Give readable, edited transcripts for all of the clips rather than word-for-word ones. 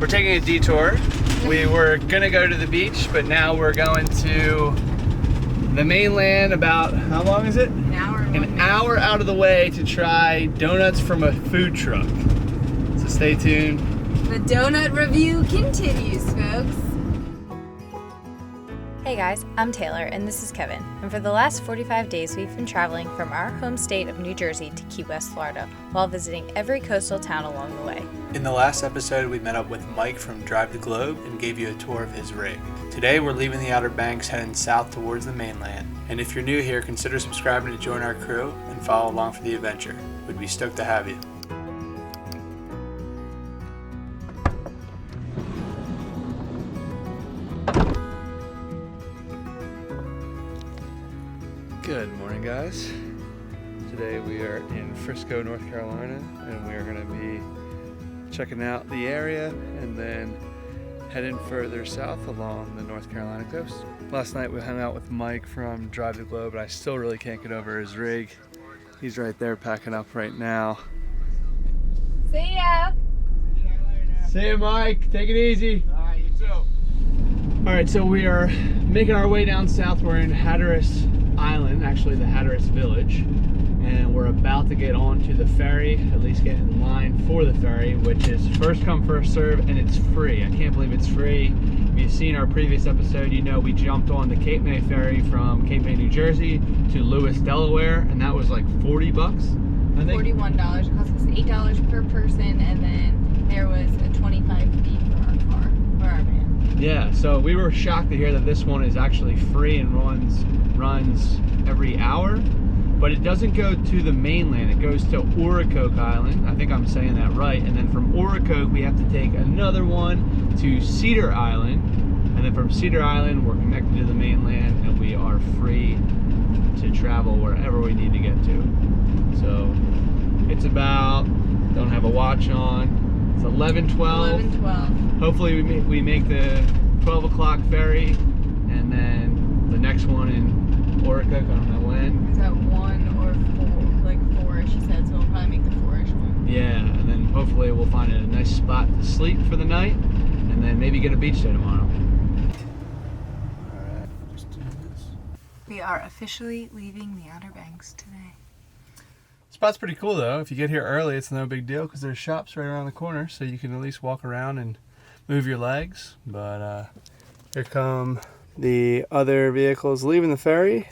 We're taking a detour. We were gonna go to the beach, but now we're going to the mainland. About, how long is it? An hour. An hour out of the way to try donuts from a food truck. So stay tuned. The donut review continues, folks. Hey guys, I'm Taylor and this is Kevin, and for the last 45 days we've been traveling from our home state of New Jersey to Key West, Florida, while visiting every coastal town along the way. In the last episode, we met up with Mike from Drive the Globe and gave you a tour of his rig. Today, we're leaving the Outer Banks, heading south towards the mainland. And if you're new here, consider subscribing to join our crew and follow along for the adventure. We'd be stoked to have you. Good morning, guys. Today we are in Frisco, North Carolina, and we are going to be checking out the area and then heading further south along the North Carolina coast. Last night we hung out with Mike from Drive the Globe, and I still really can't get over his rig. He's right there packing up right now. See ya! See you, Mike. Take it easy. All right, you too. All right, so we are making our way down south. We're in Hatteras Island, actually the Hatteras Village, and we're about to get onto the ferry, at least get in line for the ferry, which is first come, first serve, and it's free. I can't believe it's free. If you've seen our previous episode, you know we jumped on the Cape May ferry from Cape May, New Jersey to Lewis, Delaware, and that was like 40 bucks, I think. $41. It cost us $8 per person, and then there was a 25 fee for our car, or our van. Yeah, so we were shocked to hear that this one is actually free and runs every hour, but it doesn't go to the mainland. It goes to Ocracoke Island. I think I'm saying that right. And then from Ocracoke, we have to take another one to Cedar Island. And then from Cedar Island, we're connected to the mainland, and we are free to travel wherever we need to get to. So it's about, don't have a watch on, it's 11:12. 11:12. Hopefully we make the 12 o'clock ferry, and then the next one in Ocracoke, I don't know when. Is that 1 or 4? Like 4-ish, she said, so we'll probably make the 4-ish one. Yeah, and then hopefully we'll find a nice spot to sleep for the night, and then maybe get a beach day tomorrow. Alright, just do this. We are officially leaving the Outer Banks today. Spot's pretty cool though. If you get here early, it's no big deal because there's shops right around the corner, so you can at least walk around and move your legs. But here come the other vehicles leaving the ferry.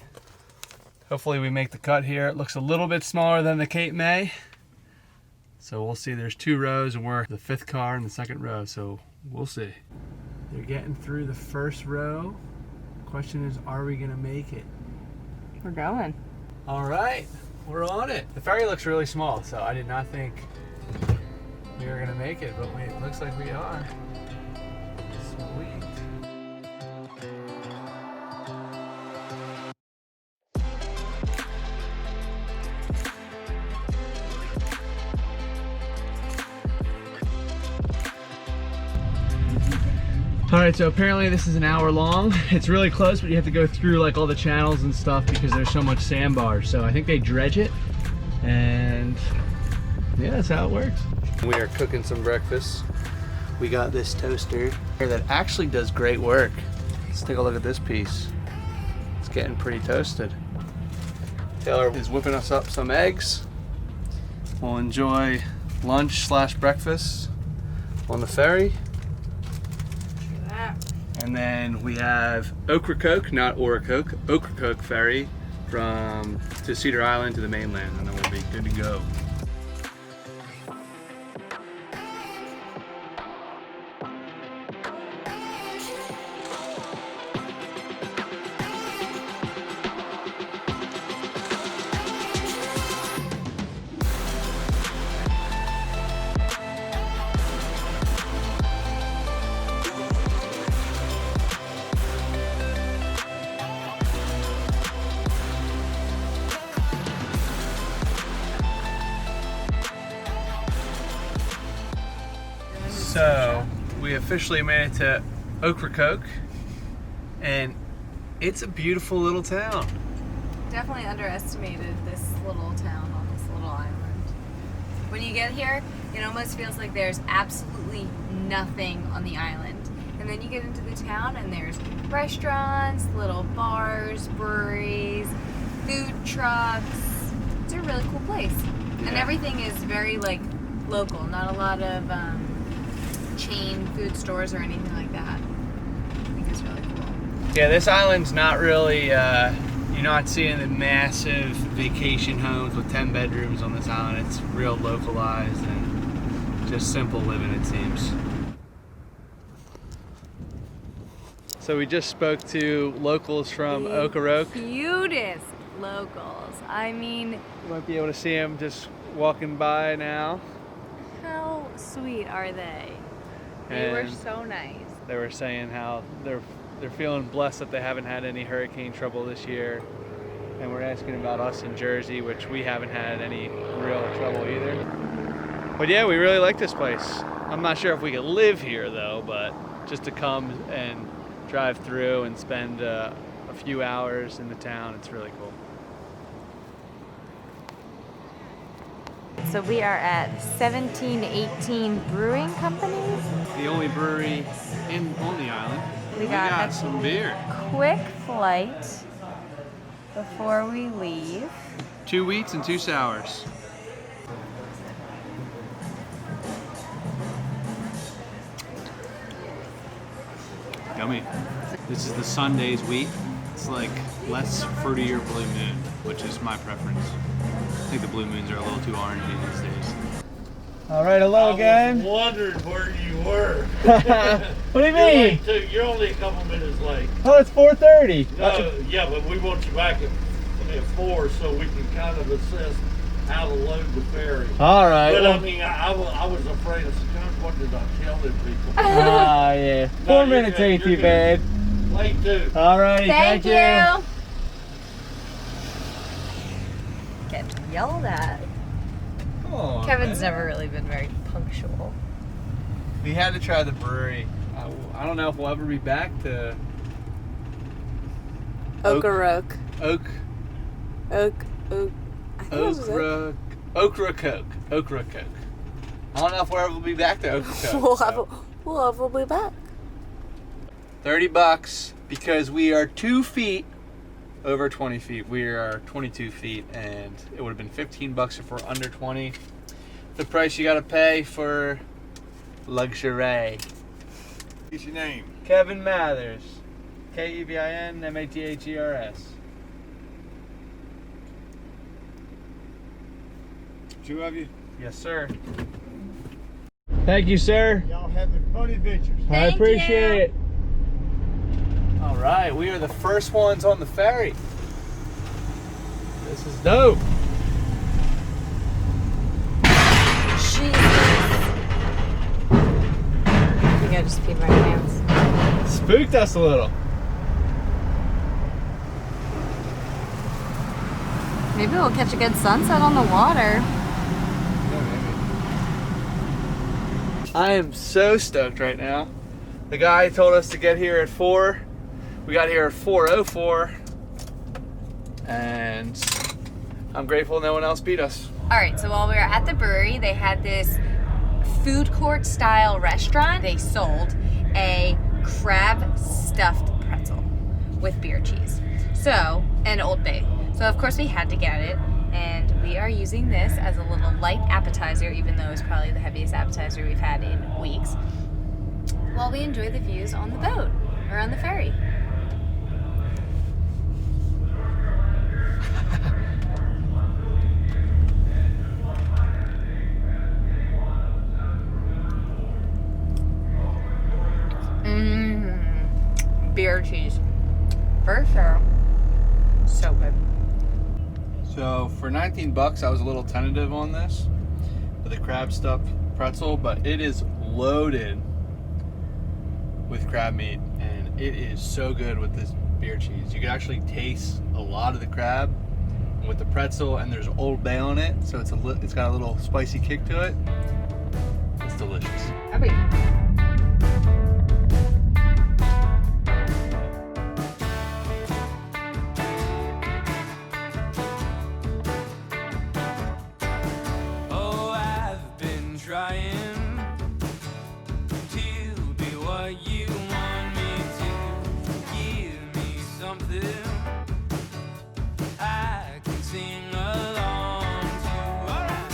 Hopefully we make the cut here. It looks a little bit smaller than the Cape May, so we'll see. There's 2 rows and we're the 5th car in the 2nd row, so we'll see. They're getting through the 1st row. Question is, are we gonna make it? We're going. All right, we're on it. The ferry looks really small, so I did not think we were gonna make it, but it looks like we are. Sweet. All right, so apparently this is an hour long. It's really close, but you have to go through like all the channels and stuff because there's so much sandbars. So I think they dredge it, and yeah, that's how it works. We are cooking some breakfast. We got this toaster here that actually does great work. Let's take a look at this piece. It's getting pretty toasted. Taylor is whipping us up some eggs. We'll enjoy lunch / breakfast on the ferry. And then we have Ocracoke, not Ocracoke, Ocracoke ferry to Cedar Island to the mainland, and then we'll be good to go. So we officially made it to Ocracoke, and it's a beautiful little town. Definitely underestimated this little town on this little island. When you get here, It almost feels like there's absolutely nothing on the island. And then you get into the town and there's restaurants, little bars, breweries, food trucks. It's a really cool place. Yeah. And everything is very like local, not a lot of chain food stores or anything like that. I think it's really cool. Yeah, this island's not really, you're not seeing the massive vacation homes with 10 bedrooms on this island. It's real localized and just simple living, it seems. So we just spoke to locals from Ocracoke. Cutest locals. I mean, You might be able to see them just walking by now. how sweet are they? They were And so nice. they were saying how they're feeling blessed that they haven't had any hurricane trouble this year. And we're asking about us in Jersey, which we haven't had any real trouble either. But yeah, we really like this place. I'm not sure if we could live here though, but just to come and drive through and spend a few hours in the town, it's really cool. So we are at 1718 Brewing Company. The only brewery on the island. We got a some beer. quick flight before we leave. 2 wheats and 2 sours. Yummy. This is the Sunday's wheat. It's like less fruity or blue moon, which is my preference. I think the blue moons are a little too orangey these days. All right, hello again. I was wondering where you were. What do you You're mean? late too. You're only a couple minutes late. Oh, it's 4:30. No, yeah, but we want you back at 4 so we can kind of assess how to load the ferry. All right. But well- I mean, I was afraid of sometimes. What did I tell them people? Ah, yeah. No, 4 you're minutes good, ain't you're too good. bad. Late too. All righty, Thank thank you. Get yelled at. Oh, Kevin's never really been very punctual. We had to try the brewery. I don't know if we'll ever be back to Ocracoke. Oak I think it was Oak. Ocracoke. I don't know if we'll ever be back to Ocracoke. We'll be back. $30 because we are 2 feet over 20 feet. We are 22 feet, and it would have been $15 if we're under 20. The price you got to pay for luxury. What's your name? Kevin Mathers. KEVINMATHERS. 2 of you. Yes, sir. Thank you, sir. Y'all having fun adventures. I Thank appreciate you. it. All right, we are the first ones on the ferry. This is dope. Jesus. I think I just peed my pants. Spooked us a little. Maybe we'll catch a good sunset on the water. I am so stoked right now. The guy told us to get here at 4. We got here at 4:04. And I'm grateful no one else beat us. All right, so while we were at the brewery, they had this food court style restaurant. They sold a crab stuffed pretzel with beer cheese. So, and Old Bay. So of course we had to get it. And we are using this as a little light appetizer, even though it's probably the heaviest appetizer we've had in weeks, while we enjoy the views on the boat or on the ferry. Beer cheese. For sure. So good. So for $19, I was a little tentative on this for the crab stuffed pretzel, but it is loaded with crab meat, and it is so good with this beer cheese. You can actually taste a lot of the crab with the pretzel, and there's Old Bay on it, so it's got a little spicy kick to it. It's delicious. Oh, I've been trying what you want me to. Give me something I can sing along to. All right.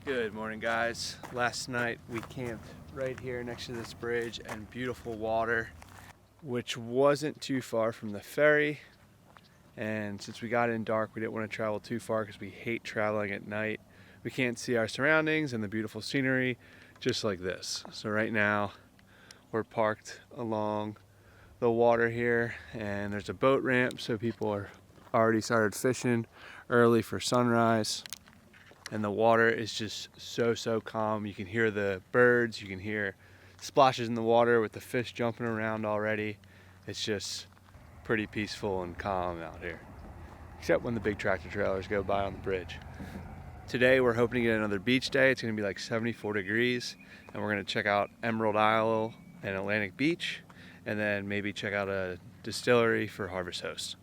Good morning, guys. Last night we camped right here next to this bridge and beautiful water, which wasn't too far from the ferry. And since we got in dark, we didn't want to travel too far because we hate traveling at night. We can't see our surroundings and the beautiful scenery just like this. So right now we're parked along the water here, and there's a boat ramp, so people are already started fishing early for sunrise. And the water is just so calm. You can hear the birds, you can hear splashes in the water with the fish jumping around already. It's just pretty peaceful and calm out here, except when the big tractor trailers go by on the bridge. Today we're hoping to get another beach day. It's gonna be like 74 degrees, and we're gonna check out Emerald Isle and Atlantic Beach, and then maybe check out a distillery for Harvest Host.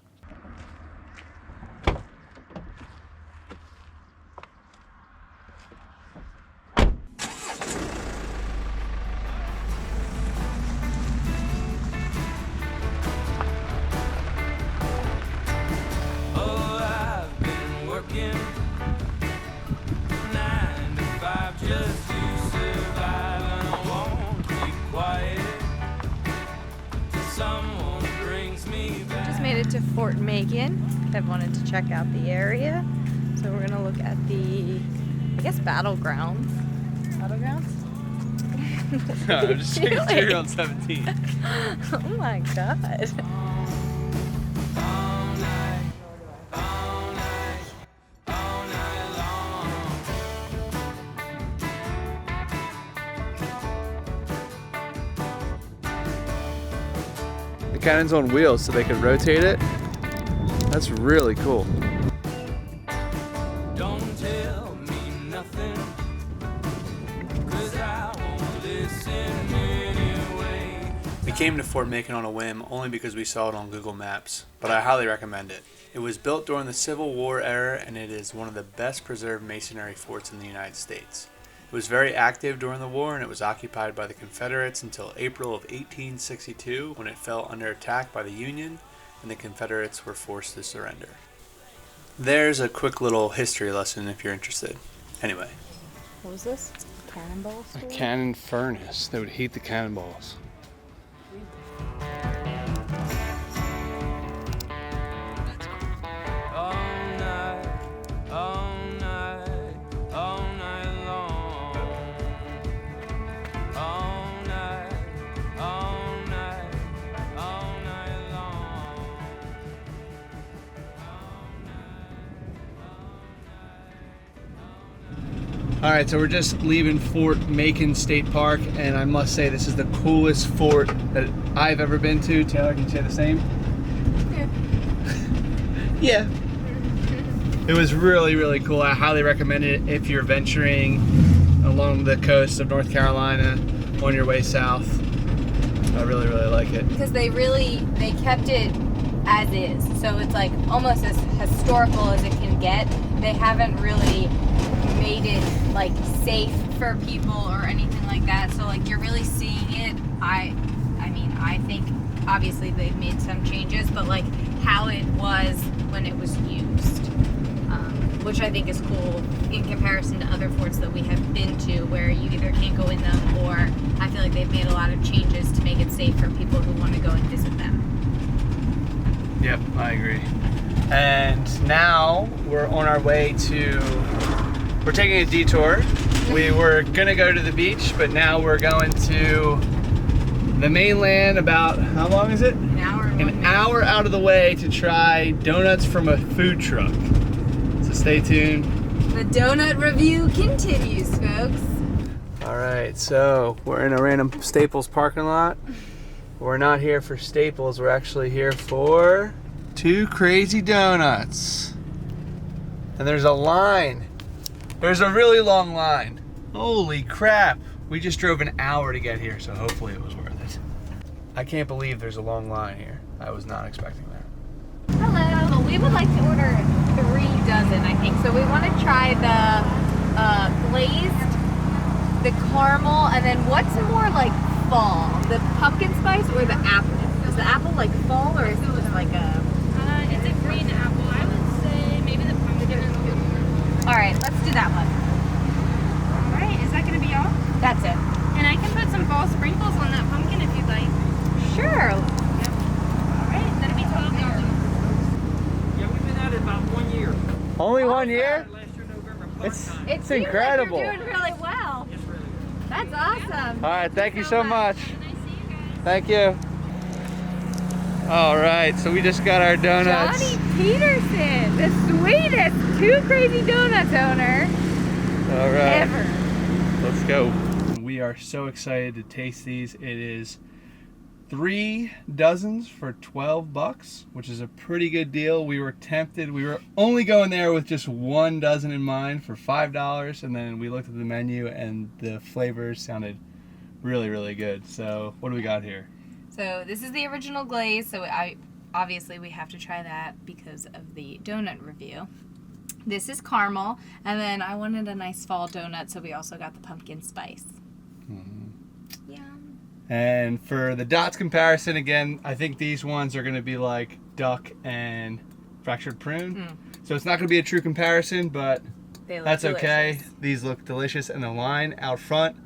Made it to Fort Megan. I wanted to check out the area, so we're gonna look at the, I guess, battlegrounds. Battlegrounds? No, I'm just checking through on 17. Oh my god. The cannon's on wheels so they can rotate it. That's really cool. Don't tell me nothing, 'cause I won't listen anyway. We came to Fort Macon on a whim only because we saw it on Google Maps, but I highly recommend it. It was built during the Civil War era, and it is one of the best preserved masonry forts in the United States. It was very active during the war, and it was occupied by the Confederates until April of 1862, when it fell under attack by the Union and the Confederates were forced to surrender. There's a quick little history lesson if you're interested. Anyway. What was this? Cannonball A store? cannon furnace that would heat the cannonballs. All right, so we're just leaving Fort Macon State Park, and I must say this is the coolest fort that I've ever been to. Taylor, can you say the same? Yeah. It was really cool. I highly recommend it if you're venturing along the coast of North Carolina on your way south. I really like it. Because they kept it as is. So it's like almost as historical as it can get. They haven't really made it like safe for people or anything like that. So like you're really seeing it. I mean, I think obviously they've made some changes, but like how it was when it was used, which I think is cool in comparison to other forts that we have been to where you either can't go in them, or I feel like they've made a lot of changes to make it safe for people who want to go and visit them. Yep, I agree. And now we're on our way to, we're taking a detour. We were gonna go to the beach, but now we're going to the mainland. About, how long is it? An hour. An hour out of the way to try donuts from a food truck. So stay tuned. The donut review continues, folks. All right, so we're in a random Staples parking lot. We're not here for Staples, we're actually here for Two Crazy Donuts. And there's a line. There's a really long line. Holy crap. We just drove an hour to get here, so hopefully it was worth it. I can't believe there's a long line here. I was not expecting that. Hello. We would like to order 3 dozen, I think. So we want to try the glazed, the caramel, and then what's more like fall? The pumpkin spice or the apple? Is the apple like fall or is it just like a... It's a green apple. I would say maybe the pumpkin. All right, let's do that one. All right, is that going to be all? That's it. And I can put some fall sprinkles on that pumpkin if you'd like. Sure. All right, that'll be $12. Yeah, we've been at it about 1 year. Only 1 year? Last year, November. It's incredible. You're doing really well. It's really good. That's awesome. All right, thank you so much. Nice to see you guys. Thank you. All right, so we just got our donuts. Johnny Peterson, the sweetest Too Crazy Donuts owner All right, ever. let's go. We are so excited to taste these. It is 3 dozens for $12, which is a pretty good deal. We were tempted. We were only going there with just 1 dozen in mind for $5, and then we looked at the menu and the flavors sounded really, really good. So what do we got here? So this is the original glaze, so obviously we have to try that because of the donut review. This is caramel, and then I wanted a nice fall donut, so we also got the pumpkin spice. Yum. And for the dots comparison, again, I think these ones are going to be like duck and fractured prune. So it's not going to be a true comparison, but They look that's okay. delicious. These look delicious, and the line out front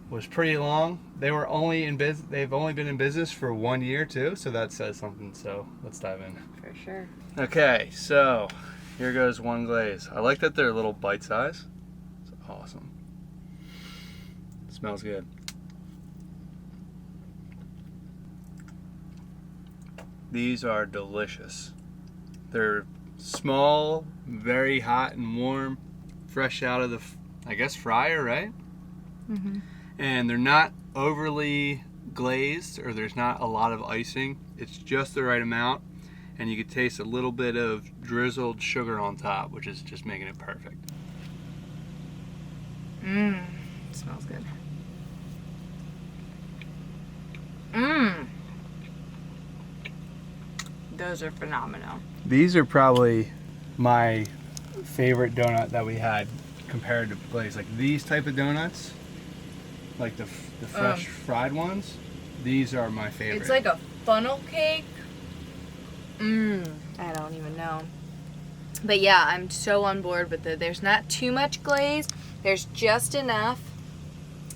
was pretty long. They were only in business. They've only been in business for 1 year too, so that says something. So let's dive in. For sure. Okay, so here goes one glaze. I like that they're a little bite size. It's awesome. Smells good. These are delicious. They're small, very hot and warm, fresh out of the, I guess, fryer, right? And they're not overly glazed, or there's not a lot of icing. It's just the right amount, and you can taste a little bit of drizzled sugar on top, which is just making it perfect. Smells good. Those are phenomenal. These are probably my favorite donut that we had compared to glaze. Like these type of donuts, like the fresh fried ones, these are my favorite. It's like a funnel cake. I don't even know. But yeah, I'm so on board with it. There's not too much glaze. There's just enough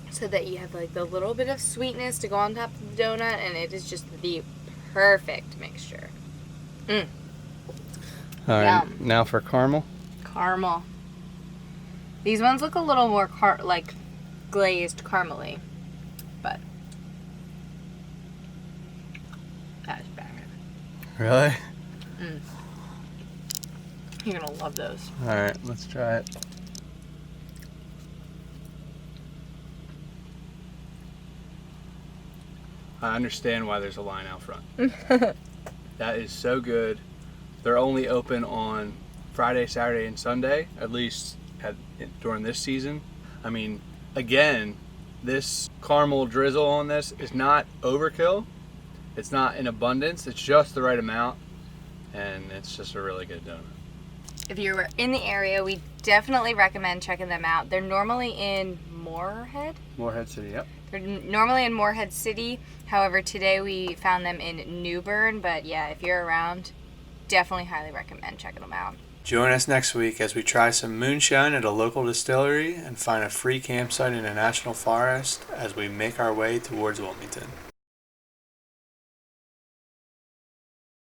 so that you have like the little bit of sweetness to go on top of the donut, and it is just the perfect mixture. All right, Yum. now for caramel. Caramel. These ones look a little more like glazed caramely, but that's banging. Really? You're gonna love those. All right, let's try it. I understand why there's a line out front. That is so good. They're only open on Friday, Saturday, and Sunday, at least during this season. I mean, again, this caramel drizzle on this is not overkill. It's not in abundance. It's just the right amount, and it's just a really good donut. If you're in the area, we definitely recommend checking them out. They're normally in Moorhead. Moorhead City, yep. They're normally in Moorhead City. However, today we found them in New Bern. But yeah, if you're around, definitely highly recommend checking them out. Join us next week as we try some moonshine at a local distillery and find a free campsite in a national forest as we make our way towards Wilmington.